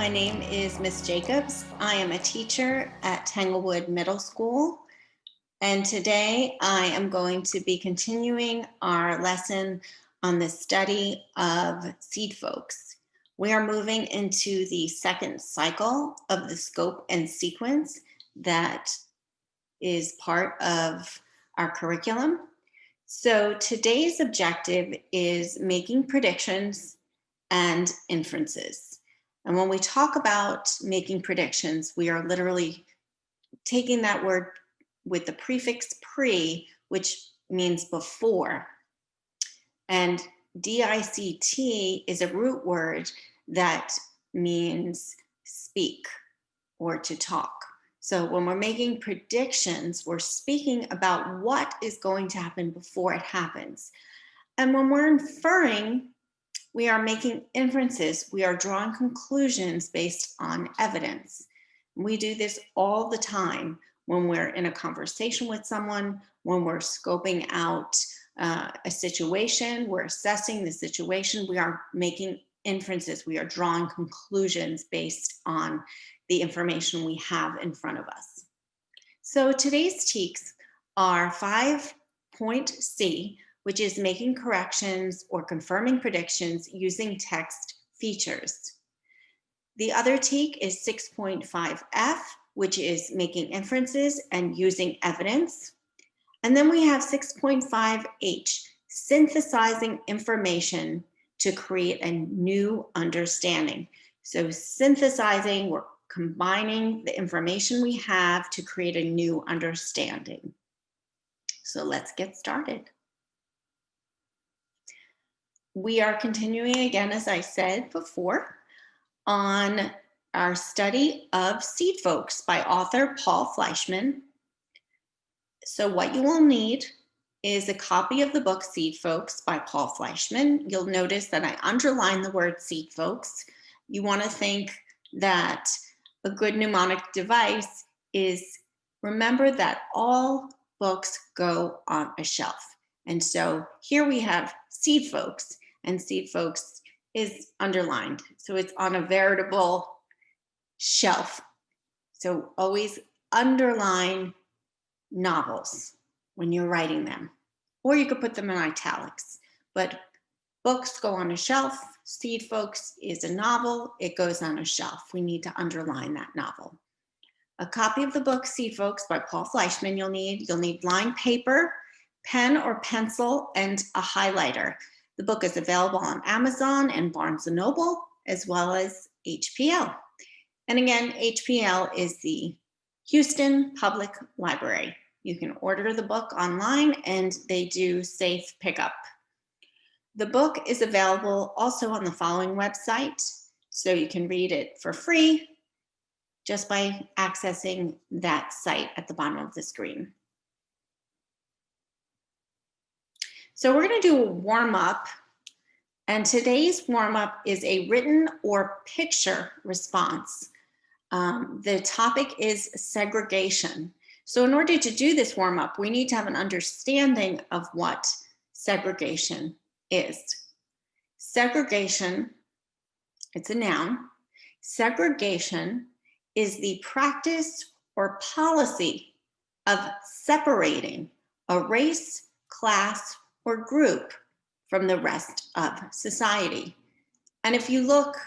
my name is Miss Jacobs. I am a teacher at Tanglewood Middle School. And today I am going to be continuing our lesson on the study of seed folks. We are moving into the second cycle of the scope and sequence that is part of our curriculum. So today's objective is making predictions and inferences. And when we talk about making predictions, we are literally taking that word with the prefix pre, which means before. And DICT is a root word that means speak or to talk. So when we're making predictions, we're speaking about what is going to happen before it happens. And when we're inferring, we are making inferences. We are drawing conclusions based on evidence. We do this all the time when we're in a conversation with someone, when we're scoping out a situation, we're assessing the situation, we are making inferences. We are drawing conclusions based on the information we have in front of us. So today's TEKs are 5.C, which is making corrections or confirming predictions using text features. The other TEK is 6.5F, which is making inferences and using evidence. And then we have 6.5H, synthesizing information to create a new understanding. So synthesizing, we're combining the information we have to create a new understanding. So let's get started. We are continuing again, as I said before, on our study of Seed Folks by author Paul Fleischman. So what you will need is a copy of the book Seed Folks by Paul Fleischman. You'll notice that I underline the word Seed Folks. You want to think that a good mnemonic device is remember that all books go on a shelf. And so here we have Seed Folks, and Seed Folks is underlined. So it's on a veritable shelf. So always underline novels when you're writing them, or you could put them in italics, but books go on a shelf. Seed Folks is a novel. It goes on a shelf. We need to underline that novel. A copy of the book Seed Folks by Paul Fleischman you'll need lined paper, pen or pencil, and a highlighter. The book is available on Amazon and Barnes & Noble, as well as HPL. And again, HPL is the Houston Public Library. You can order the book online and they do safe pickup. The book is available also on the following website, so you can read it for free just by accessing that site at the bottom of the screen. So we're going to do a warm-up, and today's warm-up is a written or picture response. The topic is segregation. So in order to do this warm-up, we need to have an understanding of what segregation is. Segregation, it's a noun. Segregation is the practice or policy of separating a race, class, or group from the rest of society. And if you look,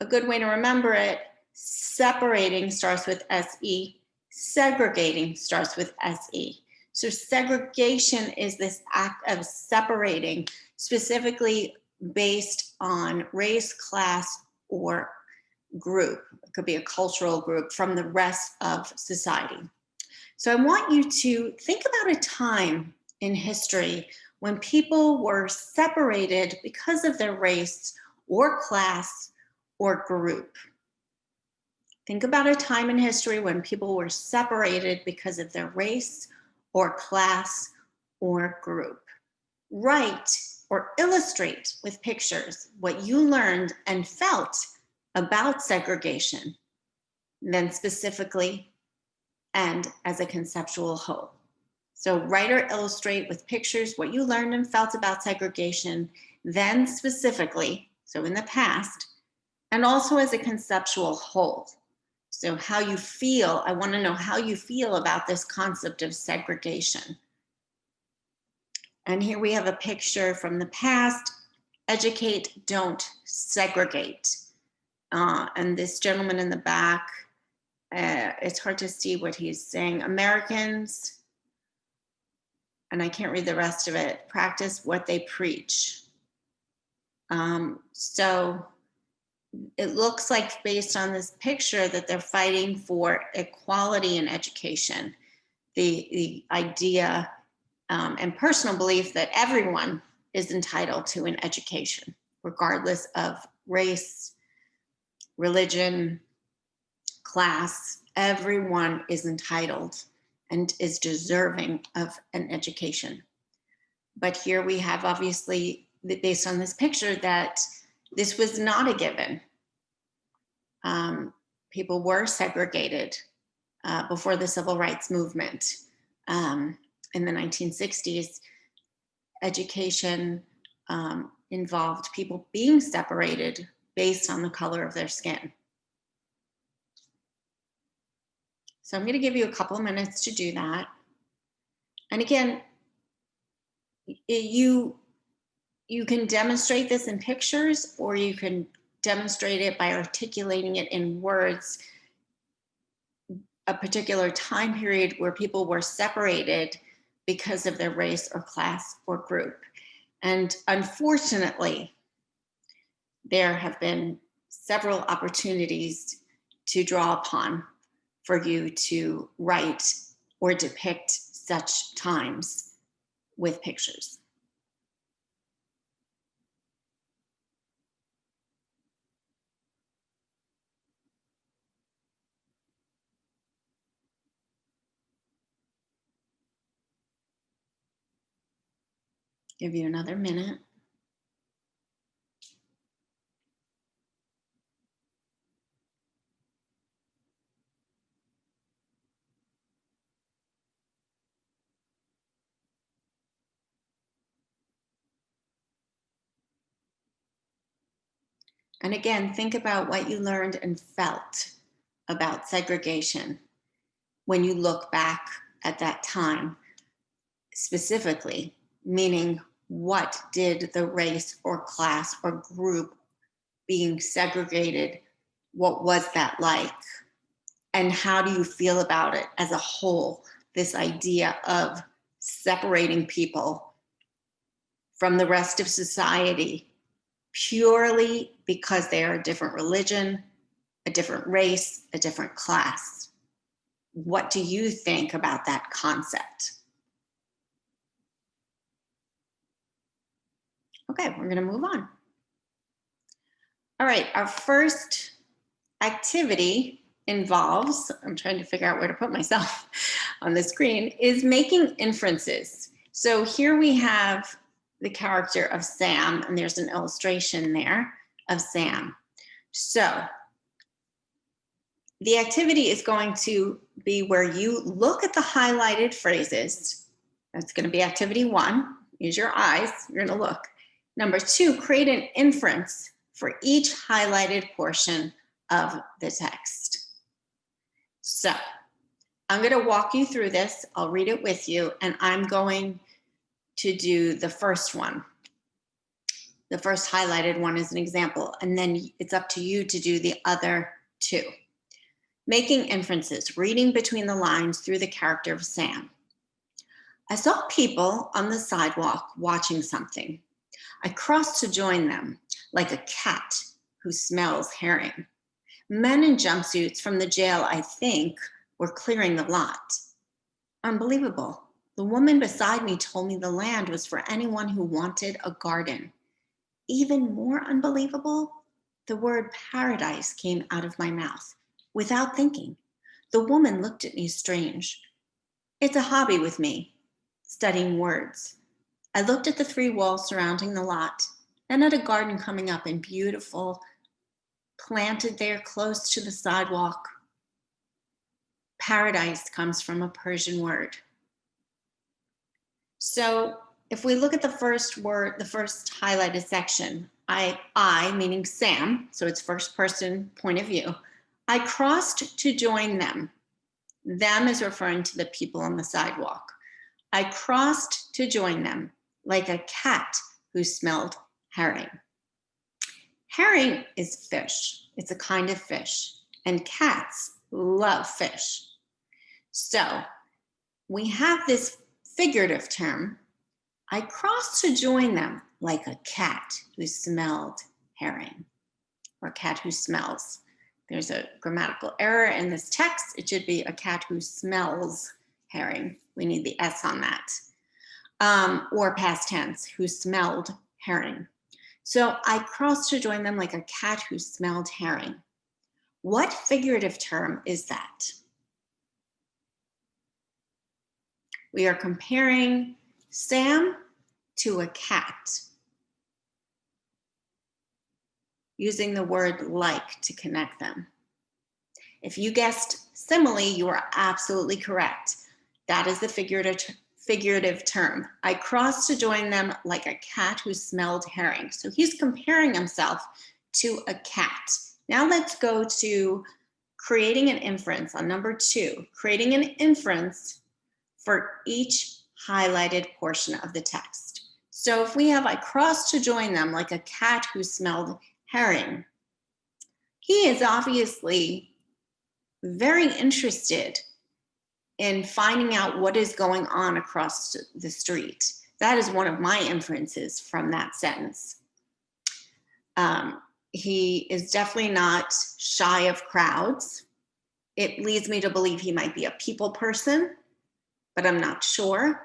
a good way to remember it, separating starts with SE, segregating starts with SE. So segregation is this act of separating, specifically based on race, class, or group. It could be a cultural group from the rest of society. So I want you to think about a time in history when people were separated because of their race or class or group. Think about a time in history when people were separated because of their race or class or group. Write or illustrate with pictures what you learned and felt about segregation, then specifically and as a conceptual whole. So write or illustrate with pictures what you learned and felt about segregation, then specifically, so in the past, and also as a conceptual whole. So how you feel, I want to know how you feel about this concept of segregation. And here we have a picture from the past: educate, don't segregate. And this gentleman in the back, it's hard to see what he's saying. Americans, and I can't read the rest of it, practice what they preach. So it looks like, based on this picture, that they're fighting for equality in education. The idea and personal belief that everyone is entitled to an education, regardless of race, religion, class. Everyone is entitled and is deserving of an education. But here we have, obviously, based on this picture, that this was not a given. People were segregated before the civil rights movement. In the 1960s, education involved people being separated based on the color of their skin. So I'm going to give you a couple of minutes to do that. And again, you can demonstrate this in pictures, or you can demonstrate it by articulating it in words. A particular time period where people were separated because of their race or class or group. And unfortunately, there have been several opportunities to draw upon for you to write or depict such times with pictures. Give you another minute. And again, think about what you learned and felt about segregation when you look back at that time specifically, meaning what did the race or class or group being segregated, what was that like? And how do you feel about it as a whole, this idea of separating people from the rest of society purely because they are a different religion, a different race, a different class? What do you think about that concept? Okay, we're going to move on. All right, our first activity involves, I'm trying to figure out where to put myself on the screen, is making inferences. So here we have the character of Sam, and there's an illustration there of Sam. So the activity is going to be where you look at the highlighted phrases. That's going to be activity 1. Use your eyes, you're going to look. Number 2, create an inference for each highlighted portion of the text. So I'm going to walk you through this. I'll read it with you, and I'm going to do the first one. The first highlighted one is an example, and then it's up to you to do the other 2. Making inferences, reading between the lines through the character of Sam. I saw people on the sidewalk watching something. I crossed to join them, like a cat who smells herring. Men in jumpsuits from the jail, I think, were clearing the lot. Unbelievable. The woman beside me told me the land was for anyone who wanted a garden. Even more unbelievable, the word paradise came out of my mouth without thinking. The woman looked at me strange. It's a hobby with me, studying words. I looked at the 3 walls surrounding the lot, then at a garden coming up and beautiful, planted there close to the sidewalk. Paradise comes from a Persian word. So if we look at the first word, the first highlighted section, I, meaning Sam, so it's first person point of view, I crossed to join them. Them is referring to the people on the sidewalk. I crossed to join them like a cat who smelled herring. Herring is fish. It's a kind of fish, and cats love fish. So we have this figurative term. I crossed to join them like a cat who smelled herring, or cat who smells. There's a grammatical error in this text. It should be a cat who smells herring. We need the S on that. Or past tense, who smelled herring. So I crossed to join them like a cat who smelled herring. What figurative term is that? We are comparing Sam to a cat, using the word like to connect them. If you guessed simile, you are absolutely correct. That is the figurative term. I crossed to join them like a cat who smelled herring. So he's comparing himself to a cat. Now let's go to creating an inference on number 2, creating an inference for each highlighted portion of the text. So if we have, I crossed to join them like a cat who smelled herring, he is obviously very interested in finding out what is going on across the street. That is one of my inferences from that sentence. He is definitely not shy of crowds. It leads me to believe he might be a people person, but I'm not sure.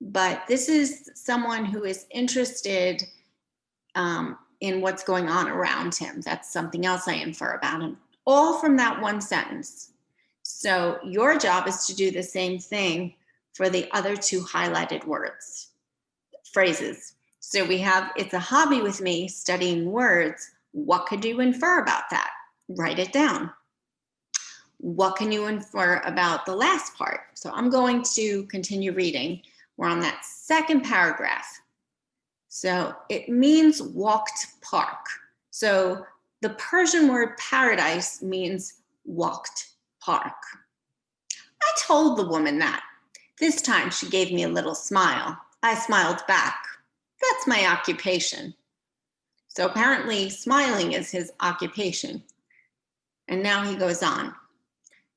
But this is someone who is interested in what's going on around him. That's something else I infer about him, all from that one sentence. So your job is to do the same thing for the other 2 highlighted phrases. So we have, it's a hobby with me studying words. What could you infer about that? Write it down. What can you infer about the last part? So I'm going to continue reading. We're on that second paragraph. So it means walked park. So the Persian word paradise means walked park. I told the woman that. This time she gave me a little smile. I smiled back. That's my occupation. So apparently smiling is his occupation. And now he goes on.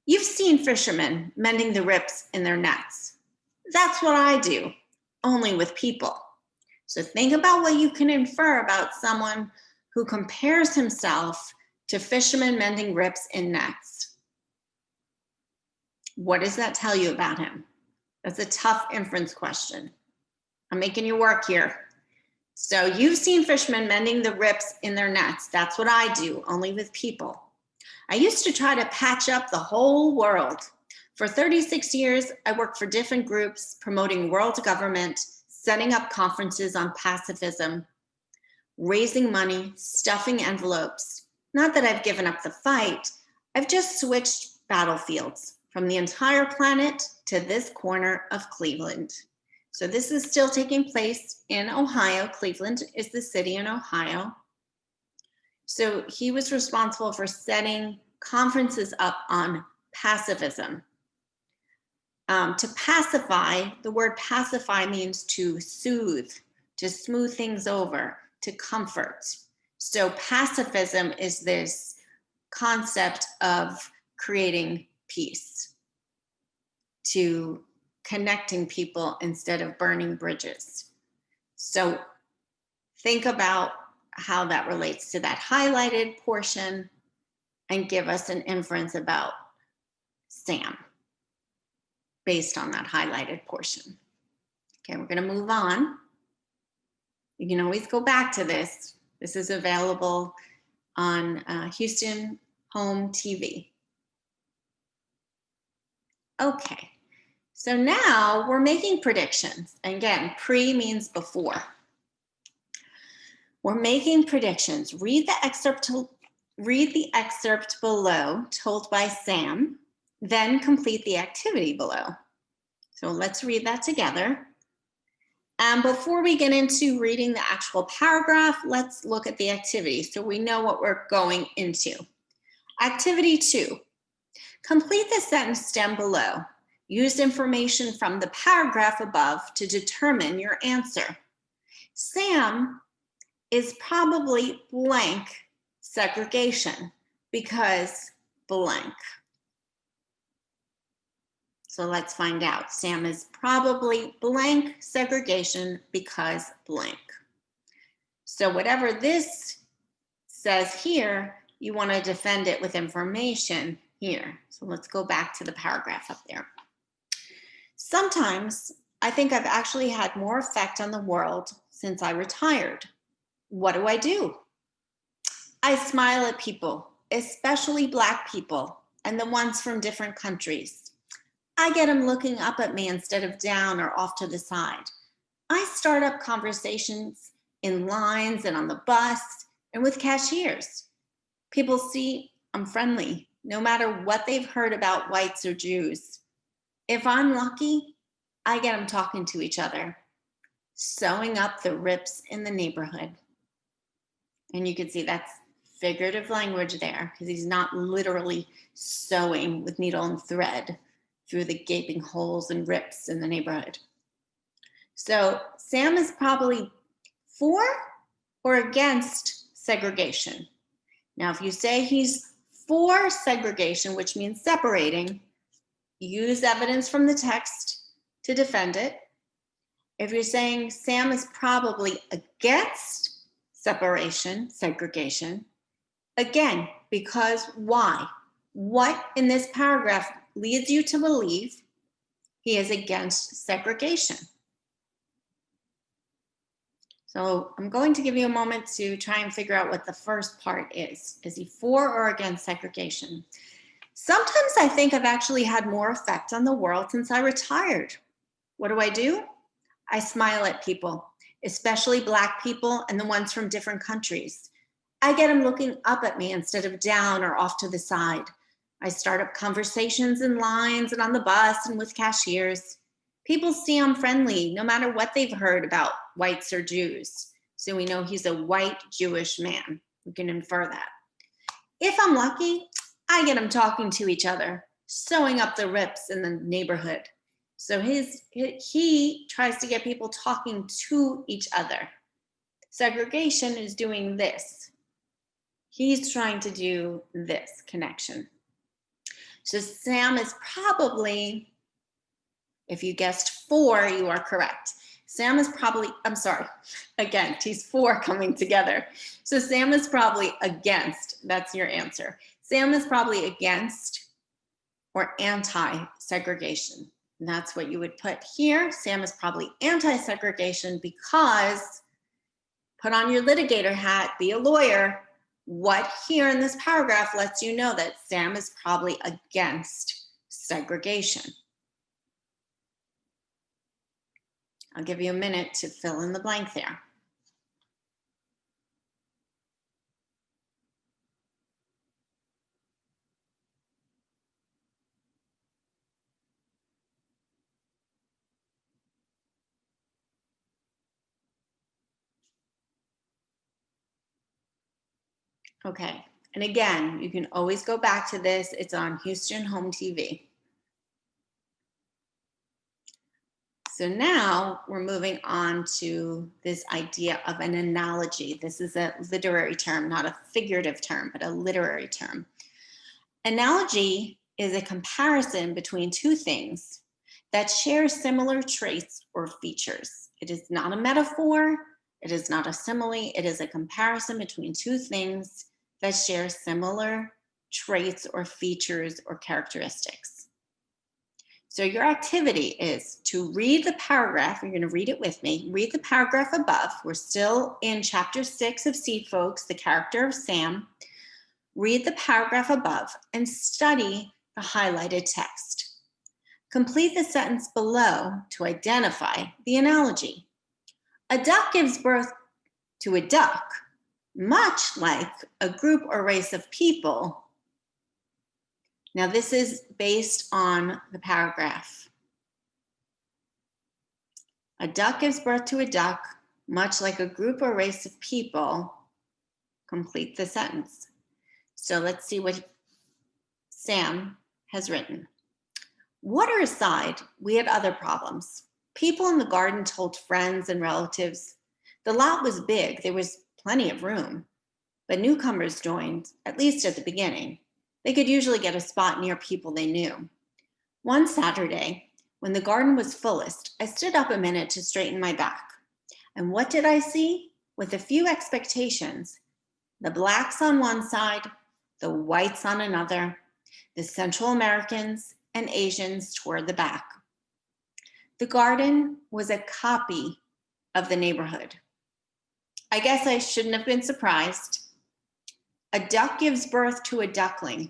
You've seen fishermen mending the rips in their nets. That's what I do, only with people. So think about what you can infer about someone who compares himself to fishermen mending rips in nets. What does that tell you about him? That's a tough inference question. I'm making you work here. So you've seen fishermen mending the rips in their nets. That's what I do, only with people. I used to try to patch up the whole world. For 36 years, I worked for different groups promoting world government, setting up conferences on pacifism, raising money, stuffing envelopes. Not that I've given up the fight. I've just switched battlefields from the entire planet to this corner of Cleveland. So this is still taking place in Ohio. Cleveland is the city in Ohio. So he was responsible for setting conferences up on pacifism. To pacify, the word pacify means to soothe, to smooth things over, to comfort. So pacifism is this concept of creating peace, to connecting people instead of burning bridges. So think about how that relates to that highlighted portion and give us an inference about Sam based on that highlighted portion. Okay, we're going to move on. You can always go back to this. This is available on Houston Home TV. Okay, so now we're making predictions. And again, pre means before. We're making predictions. Read the excerpt below, told by Sam, then complete the activity below. So let's read that together. And before we get into reading the actual paragraph, let's look at the activity so we know what we're going into. Activity 2, complete the sentence stem below. Use information from the paragraph above to determine your answer. Sam is probably blank segregation because blank. So let's find out. Sam is probably blank segregation because blank. So whatever this says here, you want to defend it with information here. So let's go back to the paragraph up there. Sometimes I think I've actually had more effect on the world since I retired. What do? I smile at people, especially Black people and the ones from different countries. I get them looking up at me instead of down or off to the side. I start up conversations in lines and on the bus and with cashiers. People see I'm friendly, no matter what they've heard about whites or Jews. If I'm lucky, I get them talking to each other, sewing up the rips in the neighborhood. And you can see that's figurative language there because he's not literally sewing with needle and thread through the gaping holes and rips in the neighborhood. So Sam is probably for or against segregation. Now, if you say he's for segregation, which means separating, use evidence from the text to defend it. If you're saying Sam is probably against segregation, again, because why? What in this paragraph leads you to believe he is against segregation? So I'm going to give you a moment to try and figure out what the first part is. Is he for or against segregation? Sometimes I think I've actually had more effect on the world since I retired. What do? I smile at people, especially Black people and the ones from different countries. I get them looking up at me instead of down or off to the side. I start up conversations in lines and on the bus and with cashiers. People see I'm friendly, no matter what they've heard about whites or Jews. So we know he's a white Jewish man. We can infer that. If I'm lucky, I get them talking to each other, sewing up the rips in the neighborhood. So he tries to get people talking to each other. Segregation is doing this. He's trying to do this connection. So Sam is probably, if you guessed for, you are correct. Sam is probably, I'm sorry, again, he's for coming together. So Sam is probably against, that's your answer. Sam is probably against or anti-segregation. And that's what you would put here. Sam is probably anti-segregation because, put on your litigator hat, be a lawyer. What here in this paragraph lets you know that Sam is probably against segregation. I'll give you a minute to fill in the blank there. Okay, and again, you can always go back to this. It's on Houston Home TV. So now we're moving on to this idea of an analogy. This is a literary term, not a figurative term, but a literary term. Analogy is a comparison between two things that share similar traits or features. It is not a metaphor, it is not a simile, it is a comparison between two things that share similar traits or features or characteristics. So your activity is to read the paragraph. You're going to read it with me. Read the paragraph above. We're still in chapter 6 of Seed Folks, the character of Sam. Read the paragraph above and study the highlighted text. Complete the sentence below to identify the analogy. A duck gives birth to a duck, much like a group or race of people. Now, this is based on the paragraph. A duck gives birth to a duck, much like a group or race of people. Complete the sentence. So let's see what Sam has written. Water aside, we had other problems. People in the garden told friends and relatives. The lot was big, there was plenty of room. But newcomers joined, at least at the beginning. They could usually get a spot near people they knew. One Saturday, when the garden was fullest, I stood up a minute to straighten my back. And what did I see? With a few expectations, the blacks on one side, the whites on another, the Central Americans and Asians toward the back. The garden was a copy of the neighborhood. I guess I shouldn't have been surprised. A duck gives birth to a duckling,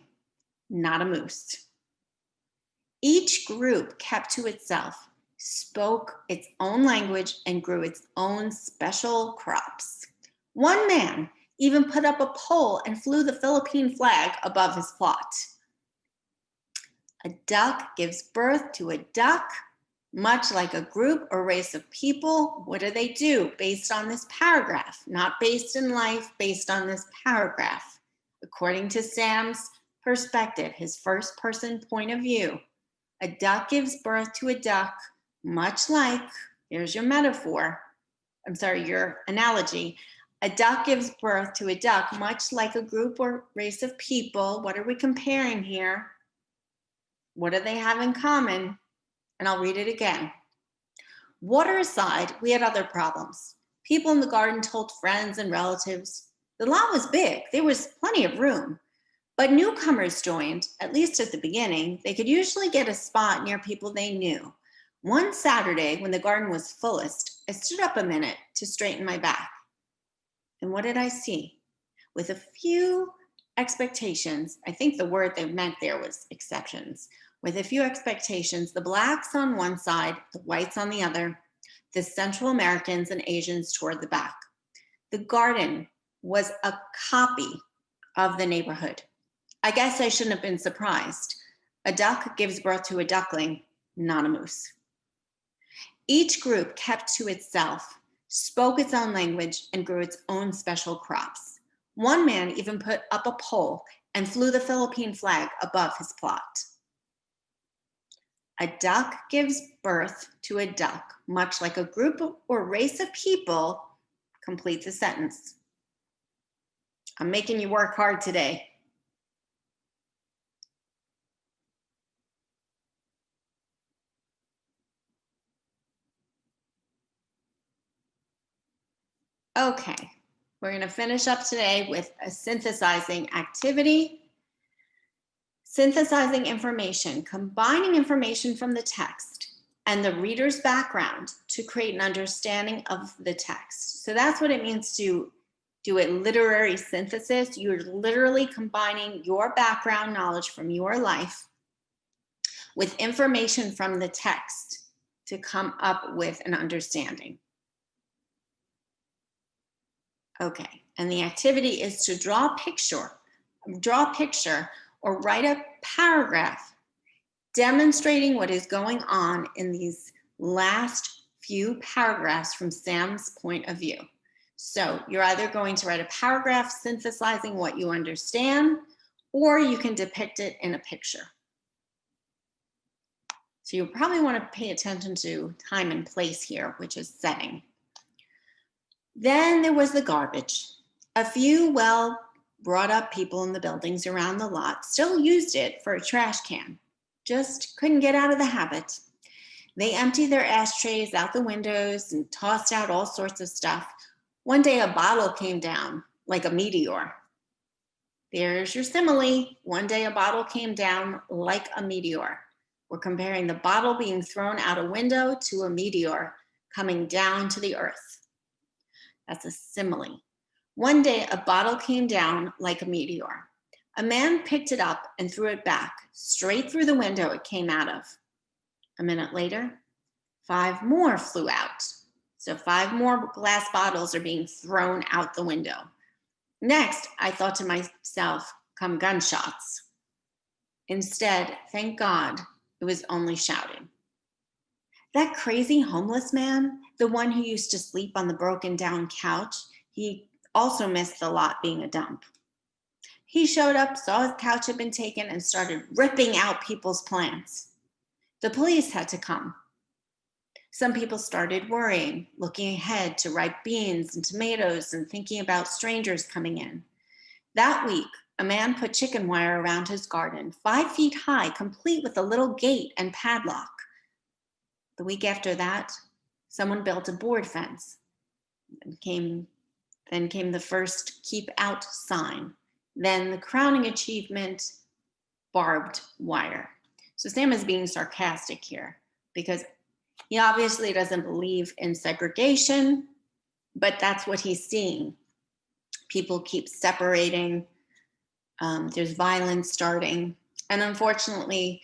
not a moose. Each group kept to itself, spoke its own language, and grew its own special crops. One man even put up a pole and flew the Philippine flag above his plot. A duck gives birth to a duck, much like a group or race of people. What do based on this paragraph? Not based in life, based on this paragraph. According to Sam's perspective, his first person point of view, a duck gives birth to a duck, much like, here's your metaphor, your analogy. A duck gives birth to a duck, much like a group or race of people. What are we comparing here? What do they have in common? And I'll read it again. Water aside, we had other problems. People in the garden told friends and relatives. The lot was big, there was plenty of room. But newcomers joined, at least at the beginning. They could usually get a spot near people they knew. One Saturday, when the garden was fullest, I stood up a minute to straighten my back. And what did I see? With a few expectations, I think the word they meant there was exceptions. With a few expectations, the blacks on one side, the whites on the other, the Central Americans and Asians toward the back. The garden was a copy of the neighborhood. I guess I shouldn't have been surprised. A duck gives birth to a duckling, not a moose. Each group kept to itself, spoke its own language, and grew its own special crops. One man even put up a pole and flew the Philippine flag above his plot. A duck gives birth to a duck, much like a group or race of people. Complete the sentence. I'm making you work hard today. Okay, we're going to finish up today with a synthesizing activity. Synthesizing information, combining information from the text and the reader's background to create an understanding of the text. So that's what it means to do a literary synthesis. You're literally combining your background knowledge from your life with information from the text to come up with an understanding. Okay, and the activity is to draw a picture or write a paragraph demonstrating what is going on in these last few paragraphs from Sam's point of view. So you're either going to write a paragraph synthesizing what you understand, or you can depict it in a picture. So you probably want to pay attention to time and place here, which is setting. Then there was the garbage. A few well-brought-up people in the buildings around the lot still used it for a trash can. Just couldn't get out of the habit. They emptied their ashtrays out the windows and tossed out all sorts of stuff. One day a bottle came down like a meteor. There's your simile. One day a bottle came down like a meteor. We're comparing the bottle being thrown out a window to a meteor coming down to the earth. That's a simile. One day a bottle came down like a meteor. A man picked it up and threw it back, straight through the window it came out of. A minute later, 5 more flew out. So 5 more glass bottles are being thrown out the window. Next, I thought to myself, come gunshots. Instead, thank God, it was only shouting. That crazy homeless man, the one who used to sleep on the broken down couch, he also missed the lot being a dump. He showed up, saw his couch had been taken, and started ripping out people's plants. The police had to come. Some people started worrying, looking ahead to ripe beans and tomatoes and thinking about strangers coming in. That week, a man put chicken wire around his garden, 5 feet high, complete with a little gate and padlock. The week after that, someone built a board fence. Then came the first keep out sign. Then the crowning achievement, barbed wire. So Sam is being sarcastic here because he obviously doesn't believe in segregation, but that's what he's seeing. People keep separating. There's violence starting. And unfortunately,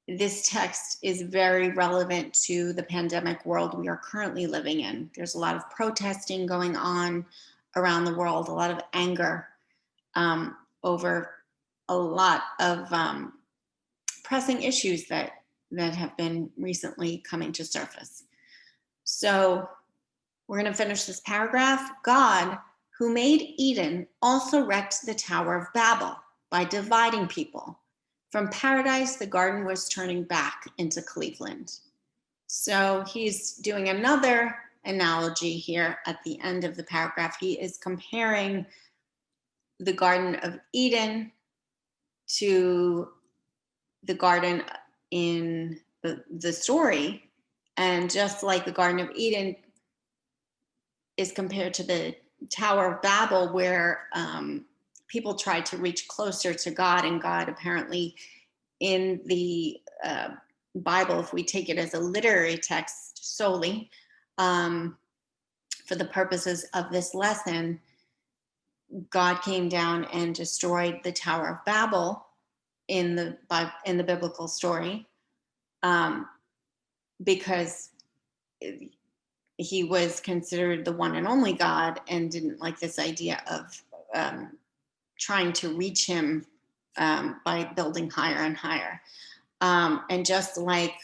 this text is very relevant to the pandemic world we are currently living in. There's a lot of protesting going on around the world, a lot of anger over a lot of pressing issues that have been recently coming to surface. So we're going to finish this paragraph. God, who made Eden, also wrecked the Tower of Babel by dividing people. From paradise, the garden was turning back into Cleveland. So he's doing another analogy here at the end of the paragraph. He is comparing the Garden of Eden to the garden in the story. And just like the Garden of Eden is compared to the Tower of Babel, where people tried to reach closer to God, and God apparently in the Bible, if we take it as a literary text solely, for the purposes of this lesson, God came down and destroyed the Tower of Babel in the biblical story, because he was considered the one and only God and didn't like this idea of trying to reach him by building higher and higher. And just like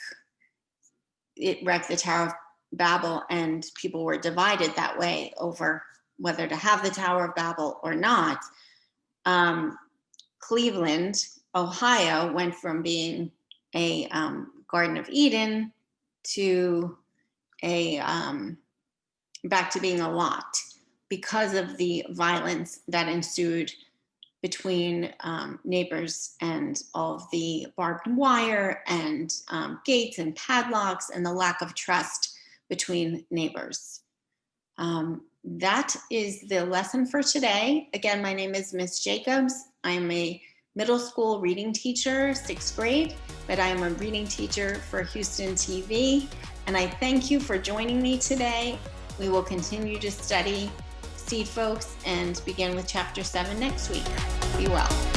it wrecked the Tower of Babel and people were divided that way over whether to have the Tower of Babel or not, Cleveland, Ohio went from being a Garden of Eden to back to being a lot because of the violence that ensued between neighbors and all of the barbed wire and gates and padlocks and the lack of trust between neighbors. That is the lesson for today. Again, my name is Miss Jacobs. I'm a middle school reading teacher, 6th grade, but I am a reading teacher for Houston TV. And I thank you for joining me today. We will continue to study Seed Folks and begin with chapter 7 next week. Be well.